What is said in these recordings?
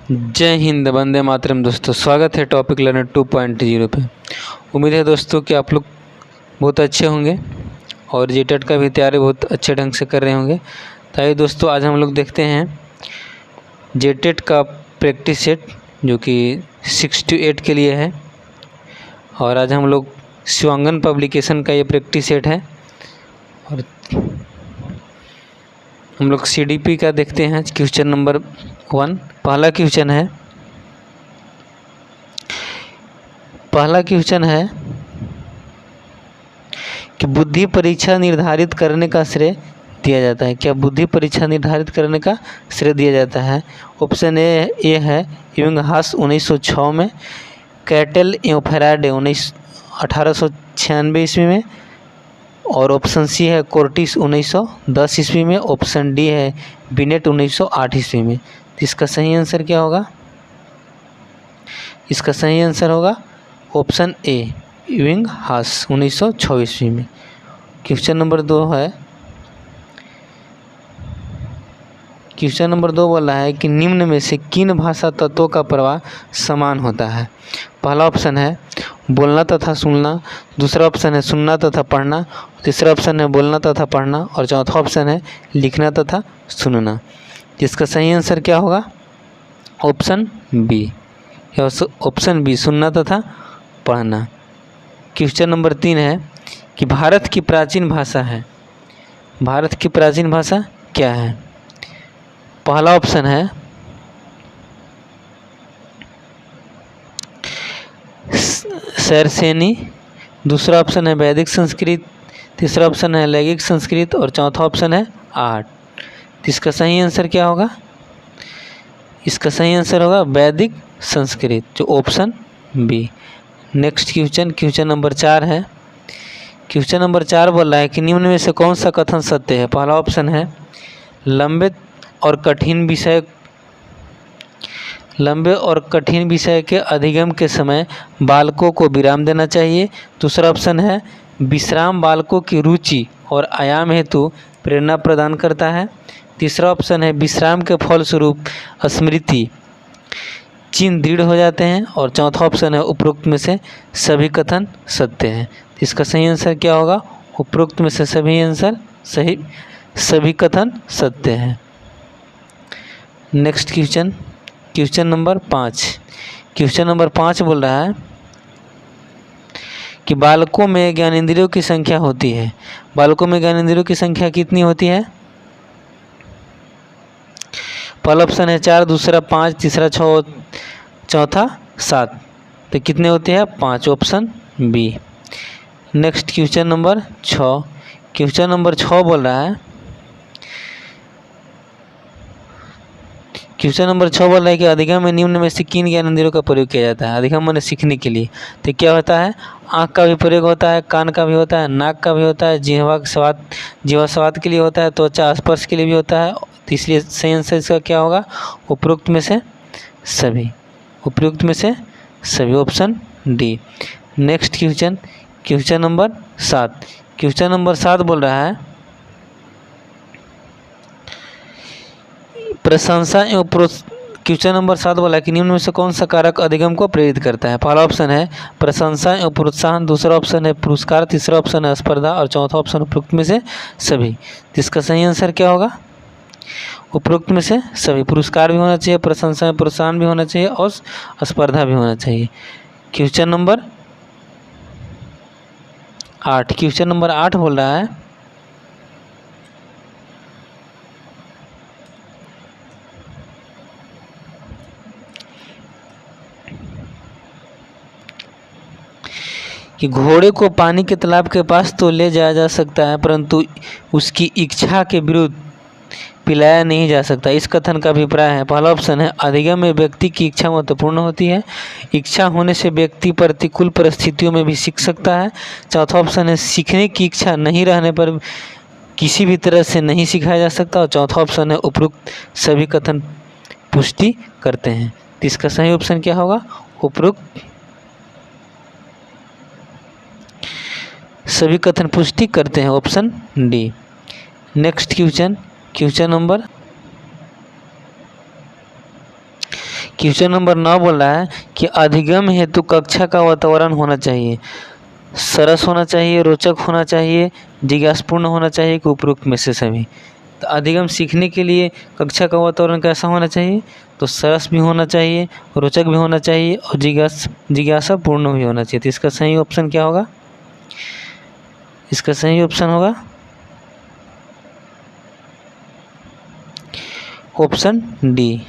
जय हिंद, वंदे मातरम। दोस्तों स्वागत है टॉपिक लर्नर 2.0 पे। उम्मीद है दोस्तों कि आप लोग बहुत अच्छे होंगे और जीटेट का भी तैयारी बहुत अच्छे ढंग से कर रहे होंगे। तो आइए दोस्तों, आज हम लोग देखते हैं जीटेट का प्रैक्टिस सेट जो कि 6 to 8 के लिए है। और आज हम लोग शिवांगन पब्लिकेशन का ये प्रैक्टिस सेट है और हम लोग CDP का देखते हैं। क्वेश्चन नंबर 1 पहला क्वेश्चन है कि बुद्धि परीक्षा निर्धारित करने का श्रेय दिया जाता है। क्या बुद्धि परीक्षा निर्धारित करने का श्रेय दिया जाता है? ऑप्शन ए है इविंगहास 1906 में, कैटल एवं फैराडे 1896 ईस्वी में, और ऑप्शन सी है कोर्टिस 1910 ईस्वी में, ऑप्शन डी है बिनेट 1908 ईस्वी में। तो इसका सही आंसर क्या होगा? इसका सही आंसर होगा ऑप्शन ए इविंगहास 1906 ईस्वी में। क्वेश्चन नंबर 2 है, क्वेश्चन नंबर 2 बोल रहा है कि निम्न में से किन भाषा तत्वों का प्रवाह समान होता है? पहला ऑप्शन है बोलना तथा सुनना, दूसरा ऑप्शन है सुनना तथा पढ़ना, तीसरा ऑप्शन है बोलना तथा पढ़ना, और चौथा ऑप्शन है लिखना तथा सुनना। जिसका सही आंसर क्या होगा? ऑप्शन बी, ऑप्शन बी सुनना तथा पढ़ना। क्वेश्चन नंबर 3 है कि भारत की प्राचीन भाषा है, भारत की प्राचीन भाषा क्या है? पहला ऑप्शन है शैरसेनी, दूसरा ऑप्शन है वैदिक संस्कृत, तीसरा ऑप्शन है लैंगिक संस्कृत, और चौथा ऑप्शन है आर्ट। इसका सही आंसर क्या होगा? इसका सही आंसर होगा वैदिक संस्कृत, जो option B. Next question number 4 है। क्वेश्चन नंबर 4 बोल रहा है कि निम्न में से कौन सा कथन सत्य है? पहला ऑप्शन है लंबे और कठिन विषय के अधिगम के समय बालकों को विराम देना चाहिए। दूसरा ऑप्शन है विश्राम बालकों की रुचि और आयाम हेतु प्रेरणा प्रदान करता है। तीसरा ऑप्शन है विश्राम के फलस्वरूप स्मृति चिन्ह दृढ़ हो जाते हैं, और चौथा ऑप्शन है उपरोक्त में से सभी कथन सत्य हैं। इसका सही आंसर क्या होगा? उपरोक्त में से सभी कथन सत्य हैं। Next question number 5। Question number 5 बोल रहा है कि बालकों में ज्ञानेंद्रियों की संख्या होती है। बालकों में ज्ञानेंद्रियों की संख्या कितनी होती है? पहला ऑप्शन है 4, दूसरा 5, तीसरा 6, चौथा 7। तो कितने होते हैं? 5, option B. Next question number 6। Question number 6 बोल रहा है, क्वेश्चन नंबर 6 बोल रहा है कि अधिगम में निम्न में से किन ज्ञानेंद्रियों का प्रयोग किया जाता है? अधिगम माने सीखने के लिए। तो क्या होता है? आँख का भी प्रयोग होता है, कान का भी होता है, नाक का भी होता है, जिह्वा स्वाद के लिए होता है, त्वचा स्पर्श के लिए भी होता है। तो इसलिए सही आंसर इसका क्या होगा? उपरोक्त में से सभी, उपरोक्त में से सभी, option D. Next question number 7। Question number 7 बोल रहा है प्रशंसा एवं क्वेश्चन नंबर 7 बोला कि निम्न में से कौन सा कारक अधिगम को प्रेरित करता है? पहला ऑप्शन है प्रशंसा एवं प्रोत्साहन, दूसरा ऑप्शन है पुरस्कार, तीसरा ऑप्शन है स्पर्धा, और चौथा ऑप्शन उपरोक्त में से सभी। जिसका सही आंसर क्या होगा? उपरोक्त में से सभी। पुरस्कार भी होना चाहिए, प्रशंसा में प्रोत्साहन भी होना चाहिए, और स्पर्धा भी होना चाहिए। Question number 8। क्वेश्चन नंबर 8 बोल रहा है कि घोड़े को पानी के तालाब के पास तो ले जाया जा सकता है, परंतु उसकी इच्छा के विरुद्ध पिलाया नहीं जा सकता। इस कथन का अभिप्राय है। पहला ऑप्शन है अधिगम में व्यक्ति की इच्छा महत्वपूर्ण होती है, इच्छा होने से व्यक्ति प्रतिकूल परिस्थितियों में भी सीख सकता है। चौथा ऑप्शन है सीखने की इच्छा नहीं रहने पर किसी भी तरह से नहीं सिखाया जा सकता, और चौथा ऑप्शन है उपरोक्त सभी कथन पुष्टि करते हैं। तो इसका सही ऑप्शन क्या होगा? उपरोक्त सभी कथन पुष्टि करते हैं, option D. Next question number question number 9 बोल रहा है कि अधिगम हेतु कक्षा का वातावरण होना चाहिए, सरस होना चाहिए, रोचक होना चाहिए, जिज्ञासापूर्ण होना चाहिए कि उपरोक्त में से सभी। तो अधिगम सीखने के लिए कक्षा का वातावरण कैसा होना चाहिए? तो सरस भी होना चाहिए, रोचक भी होना चाहिए और जिज्ञासापूर्ण भी होना चाहिए। तो इसका सही ऑप्शन क्या होगा? इसका सही ऑप्शन होगा ऑप्शन डी।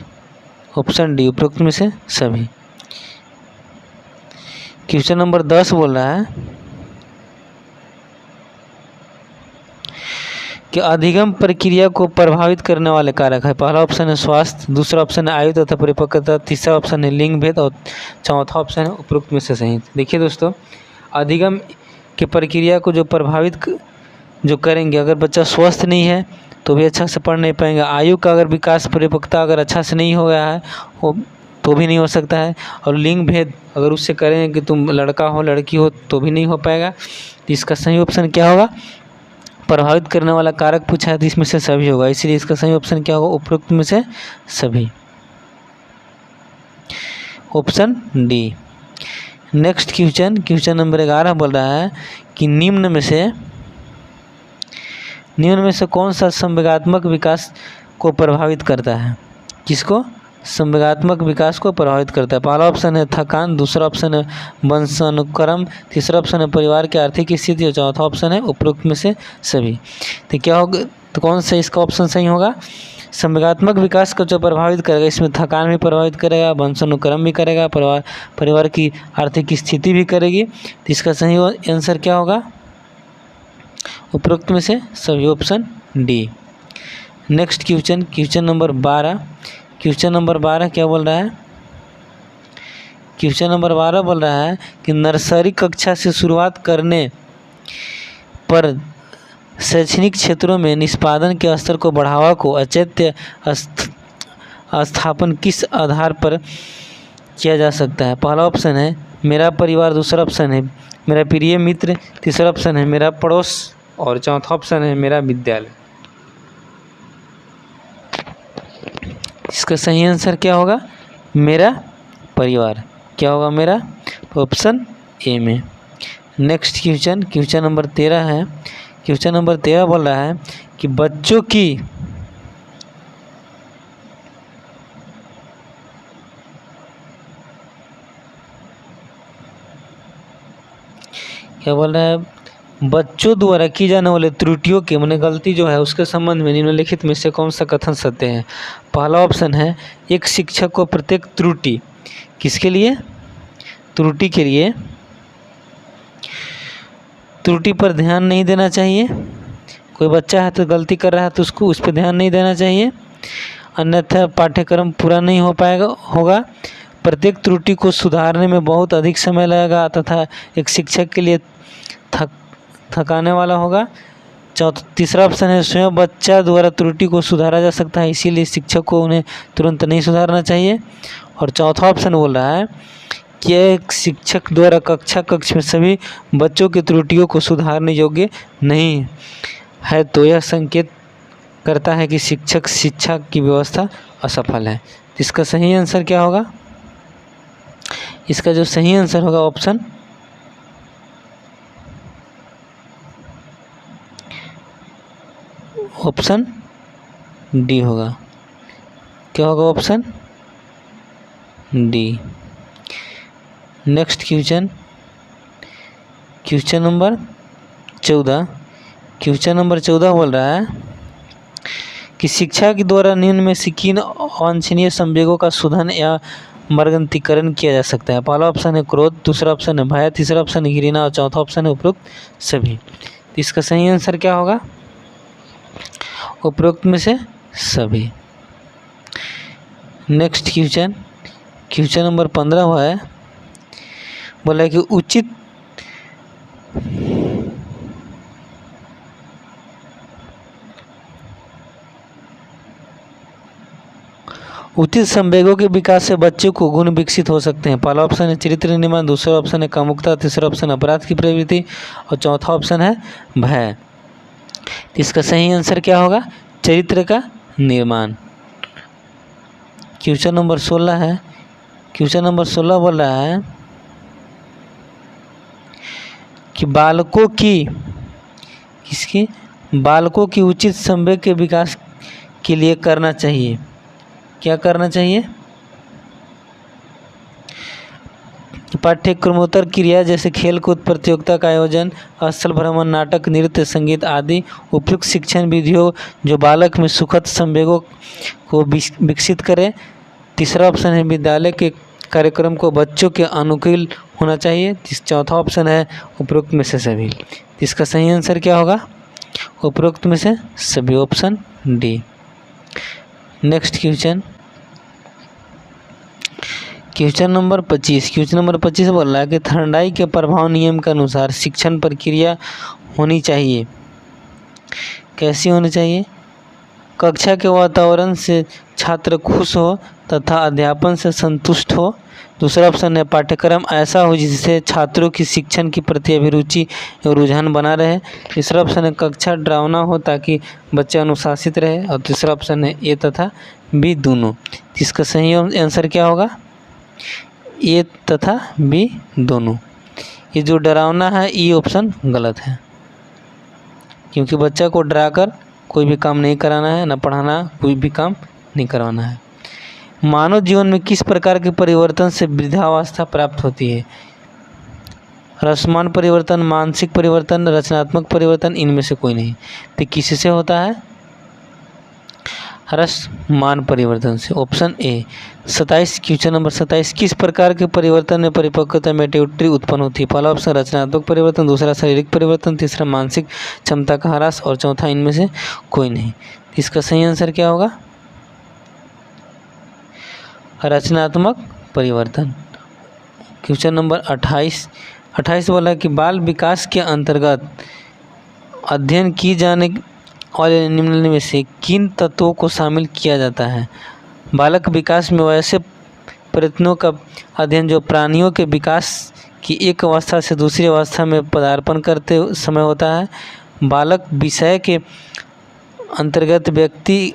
ऑप्शन डी, उपरोक्त में से सभी। क्वेश्चन नंबर 10 बोल रहा है कि अधिगम प्रक्रिया को प्रभावित करने वाले कारक है। पहला ऑप्शन है स्वास्थ्य, दूसरा ऑप्शन है आयु तथा परिपक्वता, तीसरा ऑप्शन है लिंग भेद और चौथा ऑप्शन है उपरोक्त में से सही। देखिए दोस्तों, अधिगम की प्रक्रिया को जो प्रभावित जो करेंगे, अगर बच्चा स्वस्थ नहीं है तो भी अच्छा से पढ़ नहीं पाएंगे। आयु का अगर विकास परिपक्वता अगर अच्छा से नहीं हो गया है वो तो भी नहीं हो सकता है। और लिंग भेद अगर उससे करें कि तुम लड़का हो लड़की हो तो भी नहीं हो पाएगा। तो इसका सही ऑप्शन क्या होगा? प्रभावित करने वाला कारक पूछा है तो इसमें से सभी होगा, इसलिए इसका सही ऑप्शन क्या होगा? उपरोक्त में से सभी, option D. Next question number 11 बोल रहा है कि निम्न में से कौन सा संवेगात्मक विकास को प्रभावित करता है? किसको? संवेगात्मक विकास को प्रभावित करता है। पहला ऑप्शन है थकान, दूसरा ऑप्शन है वंशानुक्रम, तीसरा ऑप्शन है परिवार की आर्थिक स्थिति और चौथा ऑप्शन है उपरोक्त में से सभी। तो क्या होगा? तो कौन सा इसका ऑप्शन सही होगा? संवेगात्मक विकास को जो प्रभावित करेगा, इसमें थकान भी प्रभावित करेगा, वंशानुक्रम भी करेगा, परिवार की आर्थिक स्थिति भी करेगी। तो इसका सही आंसर क्या होगा? उपरोक्त में से सभी, option D. Next question number 12। Question number 12 क्या बोल रहा है? क्वेश्चन नंबर 12 बोल रहा है कि नर्सरी कक्षा से शुरुआत करने पर शैक्षणिक क्षेत्रों में निष्पादन के स्तर को बढ़ावा को औचित्य स्थापन किस आधार पर किया जा सकता है? पहला ऑप्शन है मेरा परिवार, दूसरा ऑप्शन है मेरा प्रिय मित्र, तीसरा ऑप्शन है मेरा पड़ोस और चौथा ऑप्शन है मेरा विद्यालय। इसका सही आंसर क्या होगा? मेरा परिवार। क्या होगा? मेरा, ऑप्शन ए में। नेक्स्ट क्वेश्चन नंबर 13 है। क्वेश्चन नंबर 13 बोल रहा है कि बच्चों की क्या बोल रहा है? बच्चों द्वारा की जाने वाले त्रुटियों के माने गलती जो है उसके संबंध में निम्नलिखित में से कौन सा कथन सत्य है? पहला ऑप्शन है एक शिक्षक को प्रत्येक त्रुटि, किसके लिए? त्रुटि के लिए, त्रुटि पर ध्यान नहीं देना चाहिए। कोई बच्चा है तो गलती कर रहा है तो उसको उस पर ध्यान नहीं देना चाहिए, अन्यथा पाठ्यक्रम पूरा नहीं हो पाएगा होगा। प्रत्येक त्रुटि को सुधारने में बहुत अधिक समय लगेगा तथा एक शिक्षक के लिए थकाने वाला होगा। तीसरा ऑप्शन है स्वयं बच्चा द्वारा त्रुटि को सुधारा जा सकता है, इसीलिए शिक्षक को उन्हें तुरंत नहीं सुधारना चाहिए। और चौथा ऑप्शन बोल रहा है कि एक शिक्षक द्वारा कक्ष में सभी बच्चों की त्रुटियों को सुधारने योग्य नहीं है, तो यह संकेत करता है कि शिक्षा की व्यवस्था असफल है। इसका सही आंसर क्या होगा? इसका जो सही आंसर होगा ऑप्शन डी होगा। क्या होगा? Option D. Next question number 14। Question number 14 बोल रहा है कि शिक्षा के द्वारा निम्न में से किन अवांछनीय संवेगों का शोधन या मर्गंतीकरण किया जा सकता है? पहला ऑप्शन है क्रोध, दूसरा ऑप्शन है भय, तीसरा ऑप्शन है घृणा और चौथा ऑप्शन है उपरोक्त सभी। तो इसका सही आंसर क्या होगा? उपरोक्त में से सभी। नेक्स्ट क्वेश्चन नंबर 15 हुआ है, बोला है कि उचित संवेगों के विकास से बच्चों को गुण विकसित हो सकते हैं। पहला ऑप्शन है चरित्र निर्माण, दूसरा ऑप्शन है कामुकता, तीसरा ऑप्शन अपराध की प्रवृत्ति और चौथा ऑप्शन है भय। इसका सही आंसर क्या होगा? चरित्र का निर्माण। क्वेश्चन नंबर 16 है। क्वेश्चन नंबर 16 बोल रहा है कि बालकों की उचित संवेग के विकास के लिए करना चाहिए। क्या करना चाहिए? पाठ्यक्रमोत्तर क्रिया जैसे खेल कूद प्रतियोगिता का आयोजन, स्थल भ्रमण, नाटक, नृत्य, संगीत आदि उपयुक्त शिक्षण विधियों जो बालक में सुखद संवेगों को विकसित करें। तीसरा ऑप्शन है विद्यालय के कार्यक्रम को बच्चों के अनुकूल होना चाहिए। चौथा ऑप्शन है उपरोक्त में से सभी। इसका सही आंसर क्या होगा? उपरोक्त में से सभी, option D. Next question number 25। Question number 25 बोल रहा है कि थर्नडाइक के प्रभाव नियम के अनुसार शिक्षण प्रक्रिया होनी चाहिए। कैसी होनी चाहिए? कक्षा के वातावरण से छात्र खुश हो तथा अध्यापन से संतुष्ट हो। दूसरा ऑप्शन है पाठ्यक्रम ऐसा हो जिससे छात्रों की शिक्षण की प्रति अभिरुचि और रुझान बना रहे। तीसरा ऑप्शन है कक्षा डरावना हो ताकि बच्चे अनुशासित रहे। और तीसरा ऑप्शन है ए तथा बी दोनों। इसका सही आंसर क्या होगा? ए तथा बी दोनों। ये जो डरावना है ये ऑप्शन गलत है, क्योंकि बच्चा को डराकर कोई भी काम नहीं कराना है, ना पढ़ाना, कोई भी काम नहीं करवाना है। मानव जीवन में किस प्रकार के परिवर्तन से वृद्धावस्था प्राप्त होती है? रसमान परिवर्तन, मानसिक परिवर्तन, रचनात्मक परिवर्तन, इनमें से कोई नहीं। तो किससे होता है? रसमान परिवर्तन से, ऑप्शन ए। 27 क्वेश्चन नंबर 27 किस प्रकार के परिवर्तन में परिपक्वता मैच्योरिटी उत्पन्न होती है? पहला ऑप्शन रचनात्मक परिवर्तन, दूसरा शारीरिक परिवर्तन, तीसरा मानसिक क्षमता का ह्रास और चौथा इनमें से कोई नहीं। इसका सही आंसर क्या होगा? रचनात्मक परिवर्तन। क्वेश्चन नंबर 28 बोला कि बाल विकास के अंतर्गत अध्ययन की जाने और निम्नलिखित में से किन तत्वों को शामिल किया जाता है? बालक विकास में वैसे प्रयत्नों का अध्ययन जो प्राणियों के विकास की एक अवस्था से दूसरी अवस्था में पदार्पण करते समय होता है। बालक विषय के अंतर्गत व्यक्ति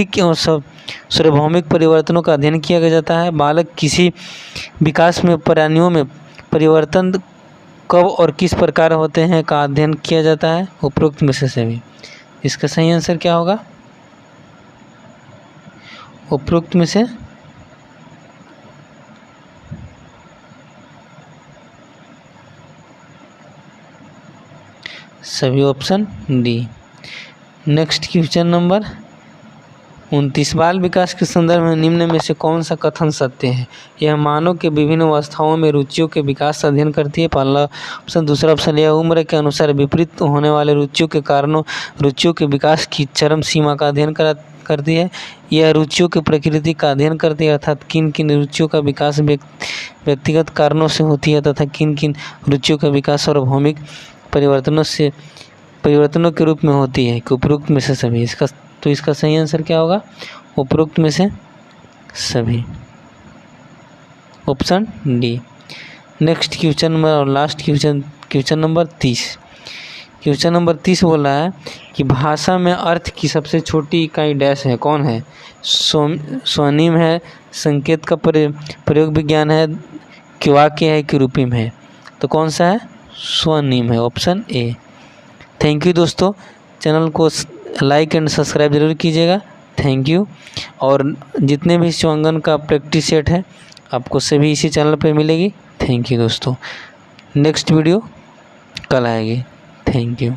के और सार्वभौमिक परिवर्तनों का अध्ययन किया जाता है। बालक किसी विकास में प्राणियों में परिवर्तन कब और किस प्रकार होते हैं का अध्ययन किया जाता है। उपरोक्त में से सभी। इसका सही आंसर क्या होगा? उपरोक्त में से सभी, option D. Next question number 29 बाल विकास के संदर्भ में निम्न में से कौन सा कथन सत्य है? यह मानव के विभिन्न अवस्थाओं में रुचियों के विकास का अध्ययन करती है। पहला ऑप्शन। दूसरा ऑप्शन यह उम्र के अनुसार विपरीत होने वाले रुचियों के कारणों रुचियों के विकास की चरम सीमा का अध्ययन करती है। यह रुचियों की प्रकृति का अध्ययन करती है, अर्थात किन किन रुचियों का विकास व्यक्तिगत कारणों से होती है तथा किन किन रुचियों का विकास सार्वभौमिक परिवर्तनों के रूप में होती है। उपरोक्त में से सभी। इसका सही आंसर क्या होगा? उपरोक्त में से सभी, option D. Next question number और last question number 30। Question number 30 बोल रहा है कि भाषा में अर्थ की सबसे छोटी इकाई डैश है। कौन है? स्वनिम है, संकेत का प्रयोग विज्ञान है, कि वाक्य है, कि रूपिम है। तो कौन सा है? स्वनिम है, ऑप्शन ए। थैंक यू दोस्तों, चैनल को लाइक एंड सब्सक्राइब जरूर कीजिएगा। Thank you. और जितने भी शिवांगन का प्रैक्टिस सेट है आपको सभी इसी चैनल पर मिलेगी। थैंक यू दोस्तों। नेक्स्ट वीडियो कल आएगी। Thank you.